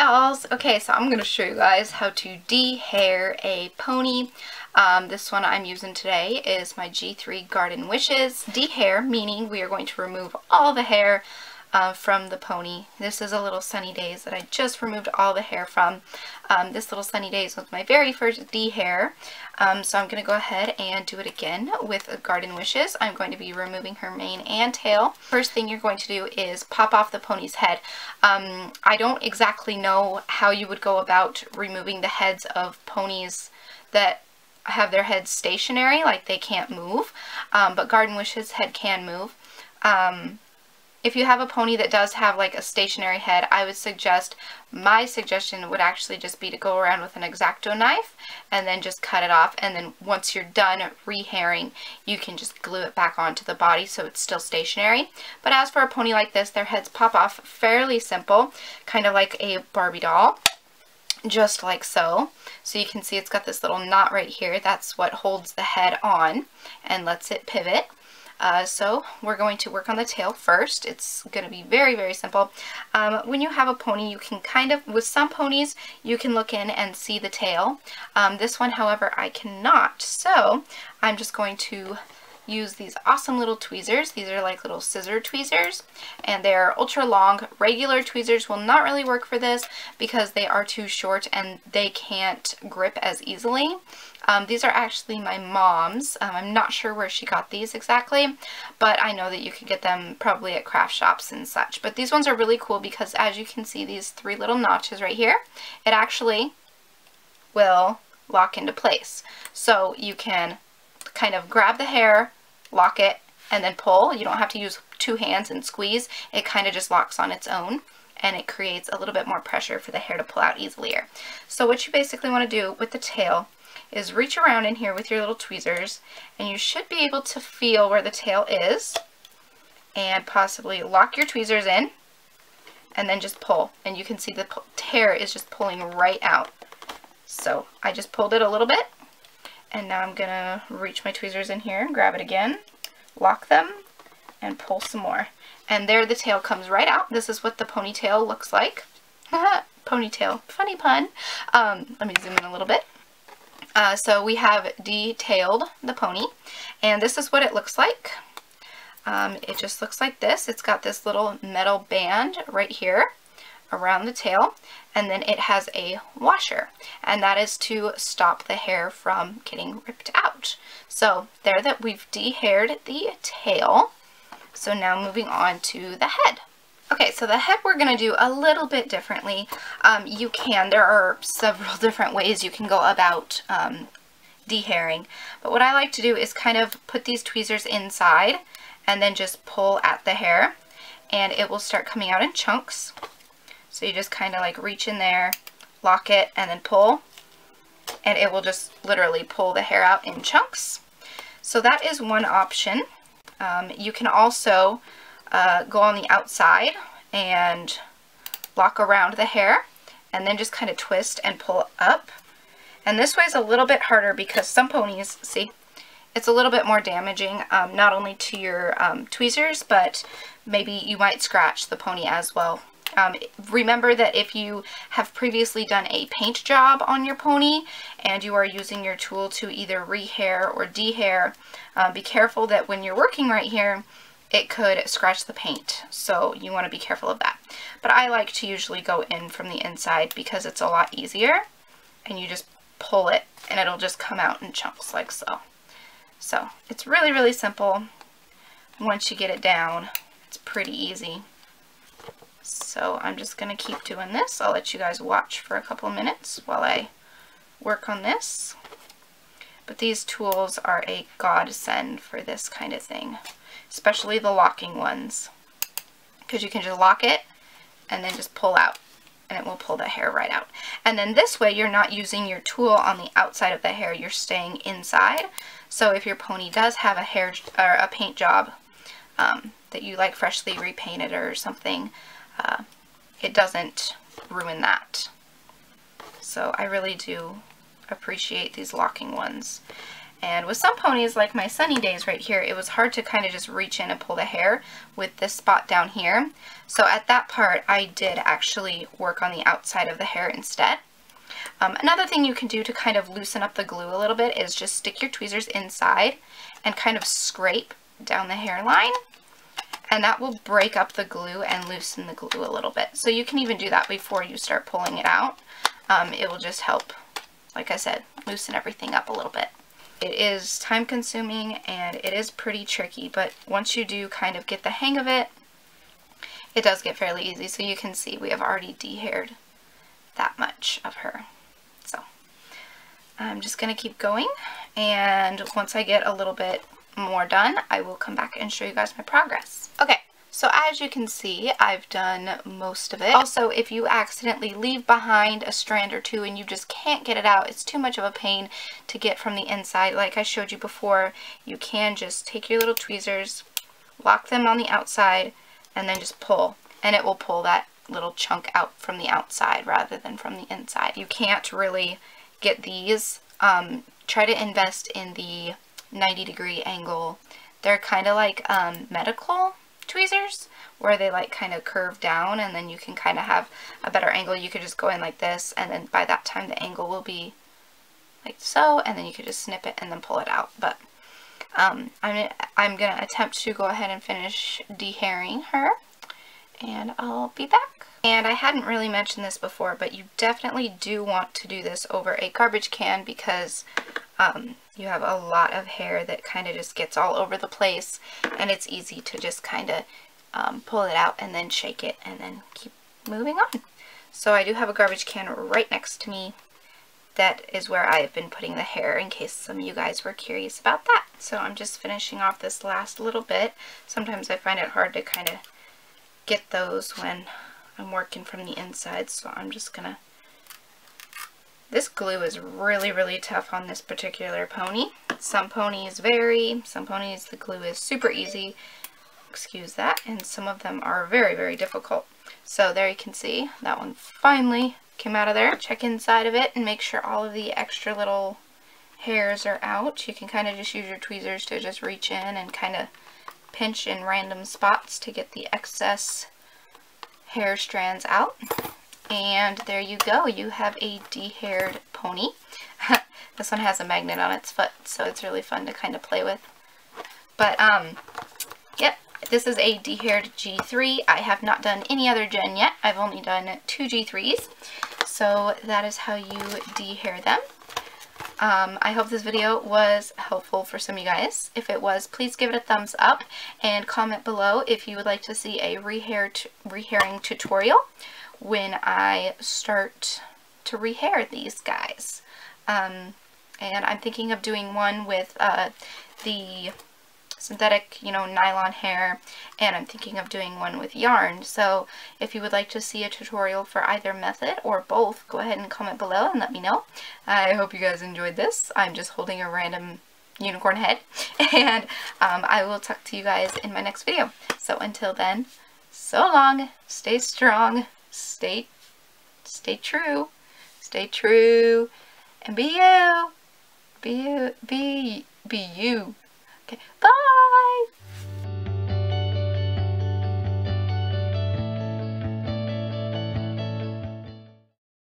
dolls! Okay, so I'm going to show you guys how to dehair a pony. This one I'm using today is my G3 Garden Wishes. Dehair, meaning we are going to remove all the hair from the pony. This is a Little Sunny Days that I just removed all the hair from. This Little Sunny Days was my very first dehair. So I'm going to go ahead and do it again with Garden Wishes. I'm going to be removing her mane and tail. First thing you're going to do is pop off the pony's head. I don't exactly know how you would go about removing the heads of ponies that have their heads stationary, like they can't move, but Garden Wishes' head can move. If you have a pony that does have like a stationary head, I would suggest, my suggestion would actually just be to go around with an X-Acto knife and then just cut it off, and then once you're done rehairing, you can just glue it back onto the body so it's still stationary. But as for a pony like this, their heads pop off fairly simple, kind of like a Barbie doll, just like so. So you can see it's got this little knot right here. That's what holds the head on and lets it pivot. So we're going to work on the tail first. It's going to be very, very simple. When you have a pony, you can kind of, with some ponies, you can look in and see the tail. This one, however, I cannot. So I'm just going to use these awesome little tweezers. These are like little scissor tweezers, and they're ultra long. Regular tweezers will not really work for this because they are too short and they can't grip as easily. These are actually my mom's. I'm not sure where she got these exactly, but I know that you could get them probably at craft shops and such. But these ones are really cool because, as you can see, these three little notches right here, it actually will lock into place. So you can kind of grab the hair, lock it, and then pull. You don't have to use two hands and squeeze. It kind of just locks on its own, and it creates a little bit more pressure for the hair to pull out easier. So what you basically want to do with the tail is reach around in here with your little tweezers, and you should be able to feel where the tail is, and possibly lock your tweezers in, and then just pull. And you can see the hair is just pulling right out. So I just pulled it a little bit, and now I'm gonna reach my tweezers in here, grab it again, lock them, and pull some more. And there the tail comes right out. This is what the ponytail looks like. Ponytail, funny pun. Let me zoom in a little bit. So we have detailed the pony, and this is what it looks like. It just looks like this. It's got this little metal band right here around the tail, and then it has a washer, and that is to stop the hair from getting ripped out. So there, that we've dehaired the tail. So now moving on to the head. Okay, so the head we're going to do a little bit differently. There are several different ways you can go about dehairing, but what I like to do is kind of put these tweezers inside and then just pull at the hair, and it will start coming out in chunks. So you just kind of like reach in there, lock it, and then pull, and it will just literally pull the hair out in chunks. So that is one option. You can also go on the outside and lock around the hair, and then just kind of twist and pull up. And this way is a little bit harder because some ponies, see, it's a little bit more damaging, not only to your tweezers, but maybe you might scratch the pony as well. Remember that if you have previously done a paint job on your pony and you are using your tool to either rehair or dehair, be careful that when you're working right here, it could scratch the paint. So you want to be careful of that. But I like to usually go in from the inside because it's a lot easier, and you just pull it and it'll just come out in chunks like so. So it's really, really simple. Once you get it down, it's pretty easy. So I'm just going to keep doing this. I'll let you guys watch for a couple of minutes while I work on this. But these tools are a godsend for this kind of thing, especially the locking ones, because you can just lock it and then just pull out, and it will pull the hair right out. And then this way you're not using your tool on the outside of the hair, you're staying inside. So if your pony does have a hair or a paint job that you like freshly repainted or something, it doesn't ruin that. So I really do appreciate these locking ones. And with some ponies, like my Sunny Days right here, it was hard to kind of just reach in and pull the hair with this spot down here. So at that part, I did actually work on the outside of the hair instead. Another thing you can do to kind of loosen up the glue a little bit is just stick your tweezers inside and kind of scrape down the hairline. And that will break up the glue and loosen the glue a little bit. So you can even do that before you start pulling it out. It will just help, like I said, loosen everything up a little bit. It is time consuming and it is pretty tricky, but once you do kind of get the hang of it, it does get fairly easy. So you can see we have already dehaired that much of her. So I'm just going to keep going, and once I get a little bit more done, I will come back and show you guys my progress. Okay. So as you can see, I've done most of it. Also, if you accidentally leave behind a strand or two and you just can't get it out, it's too much of a pain to get from the inside. Like I showed you before, you can just take your little tweezers, lock them on the outside, and then just pull. And it will pull that little chunk out from the outside rather than from the inside. You can't really get these. Try to invest in the 90-degree angle. They're kind of like medical tweezers, where they like kind of curve down, and then you can kind of have a better angle. You could just go in like this, and then by that time the angle will be like so, and then you could just snip it and then pull it out. But I'm gonna attempt to go ahead and finish dehairing her, and I'll be back. And I hadn't really mentioned this before, but you definitely do want to do this over a garbage can, because you have a lot of hair that kind of just gets all over the place, and it's easy to just kind of pull it out and then shake it and then keep moving on. So I do have a garbage can right next to me. That is where I've been putting the hair, in case some of you guys were curious about that. So I'm just finishing off this last little bit. Sometimes I find it hard to kind of get those when I'm working from the inside, so I'm just gonna... This glue is really, really tough on this particular pony. Some ponies vary. Some ponies the glue is super easy. Excuse that. And some of them are very, very difficult. So there you can see that one finally came out of there. Check inside of it and make sure all of the extra little hairs are out. You can kind of just use your tweezers to just reach in and kind of pinch in random spots to get the excess hair strands out. And there you go, you have a dehaired pony. This one has a magnet on its foot, so it's really fun to kind of play with. But, yep, this is a dehaired G3. I have not done any other gen yet. I've only done 2 G3s. So that is how you dehair them. I hope this video was helpful for some of you guys. If it was, please give it a thumbs up and comment below if you would like to see a rehairing tutorial when I start to rehair these guys. And I'm thinking of doing one with the synthetic, nylon hair, and I'm thinking of doing one with yarn. So if you would like to see a tutorial for either method or both, go ahead and comment below and let me know. I hope you guys enjoyed this. I'm just holding a random unicorn head, and I will talk to you guys in my next video. So until then, so long, stay strong, stay true, and be you. Okay, bye.